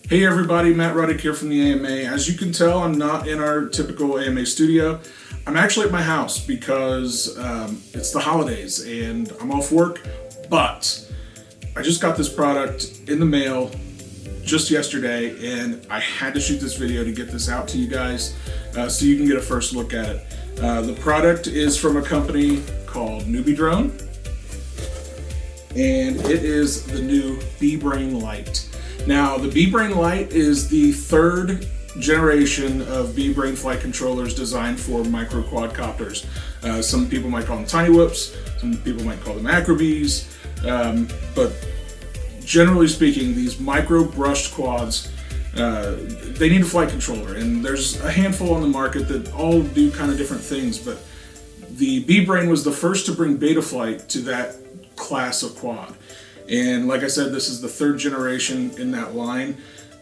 Hey everybody, Matt Ruddick here from the AMA. As you can tell, I'm not in our typical AMA studio. I'm actually at my house because it's the holidays and I'm off work, but I just got this product in the mail just yesterday and I had to shoot this video to get this out to you guys so you can get a first look at it. The product is from a company called NewBeeDrone, and it is the new BeeBrain Lite. Now, the BeeBrain Lite is the third generation of BeeBrain flight controllers designed for micro quadcopters. Some people might call them tiny whoops, some people might call them acrobees, but generally speaking, these micro brushed quads, they need a flight controller, and there's a handful on the market that all do kind of different things, but the BeeBrain was the first to bring Betaflight to that class of quad. And like I said, this is the third generation in that line.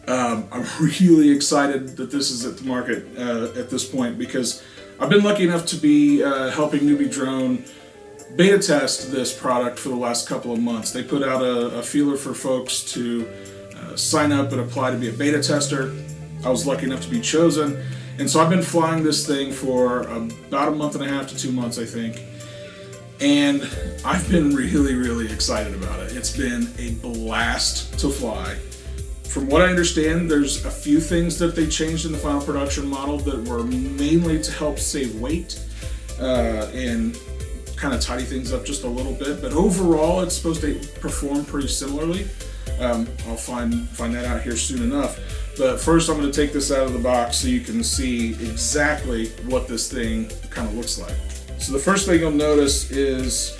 I'm really excited that this is at the market at this point, because I've been lucky enough to be helping NewBeeDrone beta test this product for the last couple of months. They put out a feeler for folks to sign up and apply to be a beta tester. I was lucky enough to be chosen. And so I've been flying this thing for about a month and a half to 2 months, I think. And I've been really excited about it. It's been a blast to fly. From what I understand, there's a few things that they changed in the final production model that were mainly to help save weight and kind of tidy things up just a little bit. But overall, it's supposed to perform pretty similarly. I'll find that out here soon enough. But first, I'm going to take this out of the box so you can see exactly what this thing kind of looks like. So the first thing you'll notice is,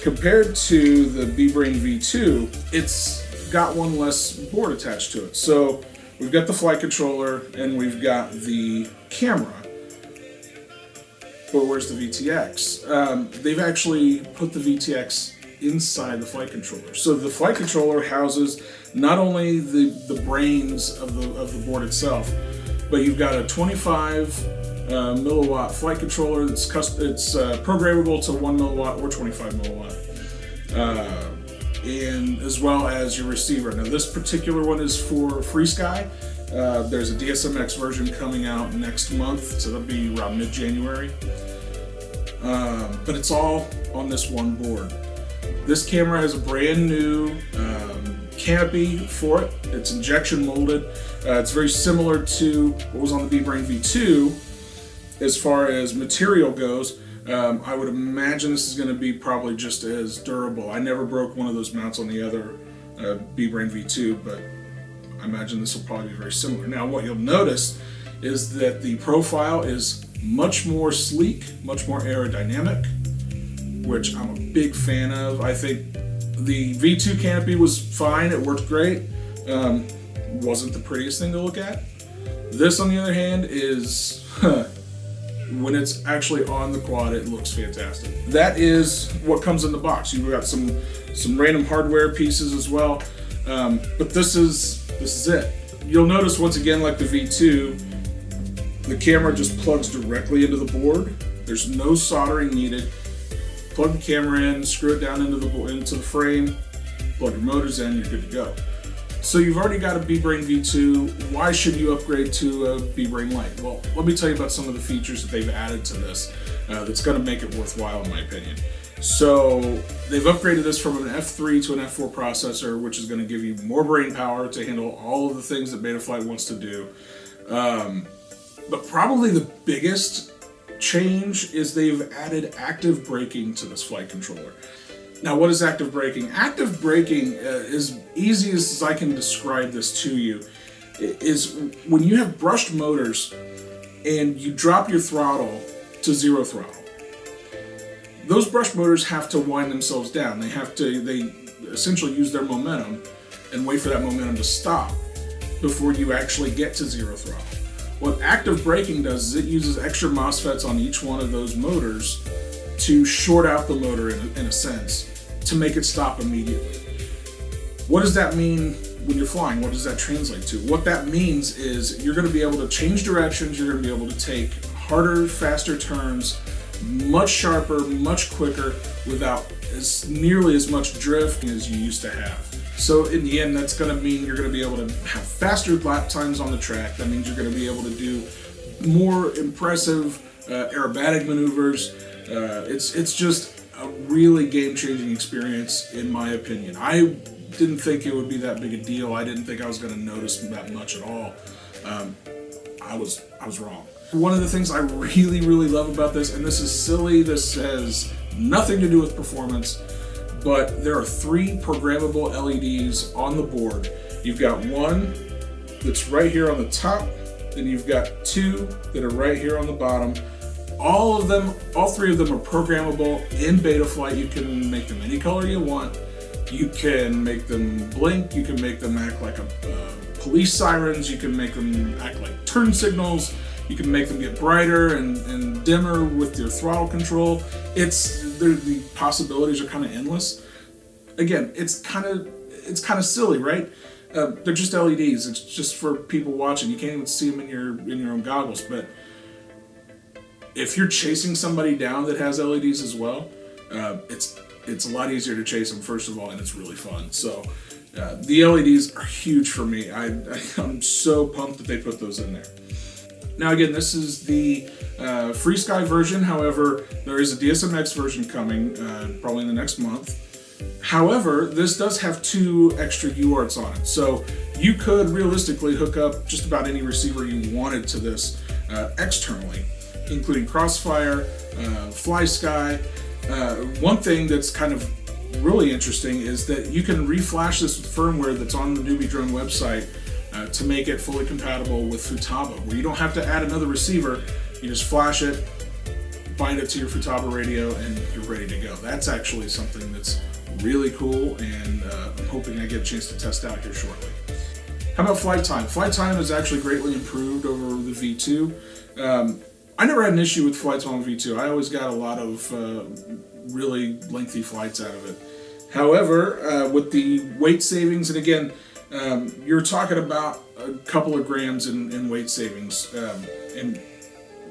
compared to the BeeBrain V2, it's got one less board attached to it. So we've got the flight controller and we've got the camera. But where's the VTX? They've actually put the VTX inside the flight controller. So the flight controller houses not only the brains of the board itself, but you've got a 25 milliwatt flight controller that's programmable to 1 milliwatt or 25 milliwatt, and as well as your receiver. Now, this particular one is for FreeSky. There's a DSMX version coming out next month, so that'll be around mid-January. But it's all on this one board. This camera has a brand new canopy for it. It's injection molded. It's very similar to what was on the BeeBrain V2 as far as material goes. I would imagine this is going to be probably just as durable. I never broke one of those mounts on the other BeeBrain V2, but I imagine this will probably be very similar. Now, what you'll notice is that the profile is much more sleek, much more aerodynamic, which I'm a big fan of. I think the V2 canopy was fine, it worked great. Wasn't the prettiest thing to look at. This, on the other hand, is, when it's actually on the quad, it looks fantastic. That is what comes in the box. You've got some random hardware pieces as well, but this is it. You'll notice, once again, like the V2, the camera just plugs directly into the board. There's no soldering needed. Plug the camera in, screw it down into the frame, plug your motors in, you're good to go. So you've already got a BeeBrain V2, why should you upgrade to a BeeBrain Lite? Well, let me tell you about some of the features that they've added to this that's going to make it worthwhile, in my opinion. So they've upgraded this from an F3 to an F4 processor, which is going to give you more brain power to handle all of the things that Betaflight wants to do. But probably the biggest change is they've added active braking to this flight controller. Now, what is active braking? Active braking, as easy as I can describe this to you, is when you have brushed motors and you drop your throttle to zero throttle. Those brushed motors have to wind themselves down. They essentially use their momentum and wait for that momentum to stop before you actually get to zero throttle. What active braking does is it uses extra MOSFETs on each one of those motors to short out the motor in a sense, to make it stop immediately. What does that mean when you're flying? What does that translate to? What that means is you're going to be able to change directions, you're going to be able to take harder, faster turns, much sharper, much quicker, without nearly as much drift as you used to have. So in the end, that's going to mean you're going to be able to have faster lap times on the track. That means you're going to be able to do more impressive aerobatic maneuvers. It's just a really game-changing experience, in my opinion. I didn't think it would be that big a deal. I didn't think I was going to notice that much at all. I was wrong. One of the things I really, really love about this, and this is silly, this has nothing to do with performance, but there are 3 programmable LEDs on the board. You've got one that's right here on the top, then you've got 2 that are right here on the bottom. All 3 of them are programmable in Betaflight. You can make them any color you want. You can make them blink, you can make them act like police sirens, you can make them act like turn signals, you can make them get brighter and dimmer with your throttle control. The possibilities are kind of endless. Again, it's kind of silly, right? They're just LEDs. It's just for people watching. You can't even see them in your own goggles. But if you're chasing somebody down that has LEDs as well, it's a lot easier to chase them, first of all, and it's really fun. So the LEDs are huge for me. I'm so pumped that they put those in there. Now again, this is the FrSky version. However, there is a DSMX version coming probably in the next month. However, this does have 2 extra UARTs on it. So you could realistically hook up just about any receiver you wanted to this externally, including Crossfire, FlySky. One thing that's kind of really interesting is that you can reflash this with firmware that's on the NewBeeDrone website to make it fully compatible with Futaba, where you don't have to add another receiver. You just flash it, bind it to your Futaba radio, and you're ready to go. That's actually something that's really cool, and I'm hoping I get a chance to test out here shortly. How about flight time? Flight time is actually greatly improved over the V2. I never had an issue with flight time on V2. I always got a lot of really lengthy flights out of it. However, with the weight savings, and again, you're talking about a couple of grams in weight savings. And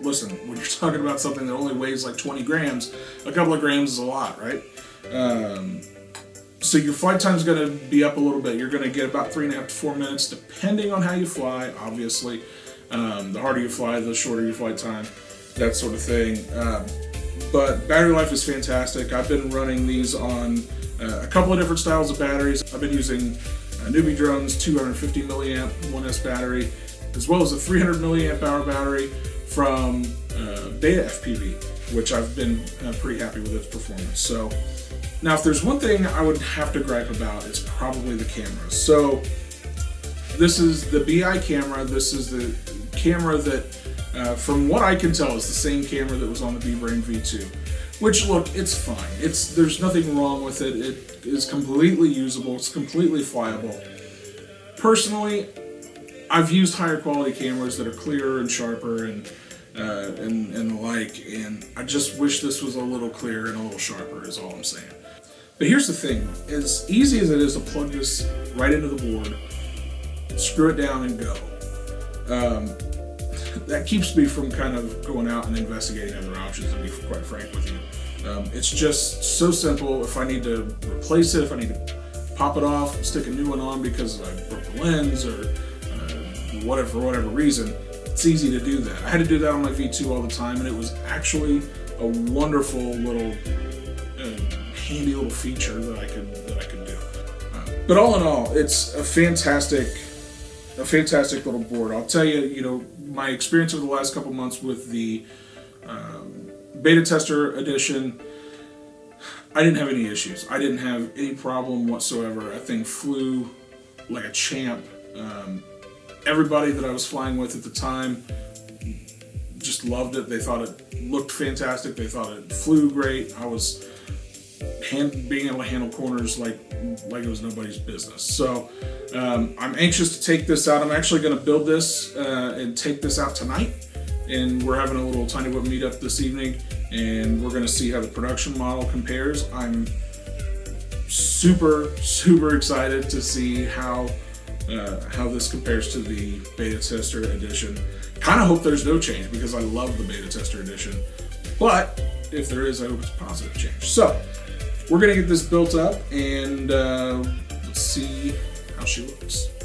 listen, when you're talking about something that only weighs like 20 grams, a couple of grams is a lot, right? So your flight time is going to be up a little bit. You're going to get about 3.5 to 4 minutes, depending on how you fly, obviously. The harder you fly, the shorter your flight time, that sort of thing. But battery life is fantastic. I've been running these on a couple of different styles of batteries. I've been using NewBeeDrone's 250 milliamp 1S battery, as well as a 300 milliamp hour battery from Beta FPV, which I've been pretty happy with its performance. So now, if there's one thing I would have to gripe about, it's probably the cameras. So this is the BI camera. This is the camera that, from what I can tell, is the same camera that was on the BeeBrain V2. Which, look, it's fine. There's nothing wrong with it. It is completely usable. It's completely flyable. Personally, I've used higher quality cameras that are clearer and sharper and the like, and I just wish this was a little clearer and a little sharper, is all I'm saying. But here's the thing: as easy as it is to plug this right into the board, screw it down and go. That keeps me from kind of going out and investigating other options, to be quite frank with you. It's just so simple. If I need to replace it, if I need to pop it off, stick a new one on because I broke the lens or for whatever reason, it's easy to do that. I had to do that on my V2 all the time, and it was actually a wonderful little, handy little feature that I could do. But all in all, it's a fantastic little board. I'll tell you, my experience over the last couple months with the beta tester edition, I didn't have any issues. I didn't have any problem whatsoever. That thing flew like a champ. Everybody that I was flying with at the time just loved it. They thought it looked fantastic. They thought it flew great. I was being able to handle corners like it was nobody's business. So I'm anxious to take this out. I'm actually going to build this and take this out tonight. And we're having a little tiny whip meetup this evening, and we're going to see how the production model compares. I'm super excited to see how this compares to the beta tester edition. Kind of hope there's no change because I love the beta tester edition, but if there is, I hope it's a positive change. So we're gonna get this built up, and let's see how she looks.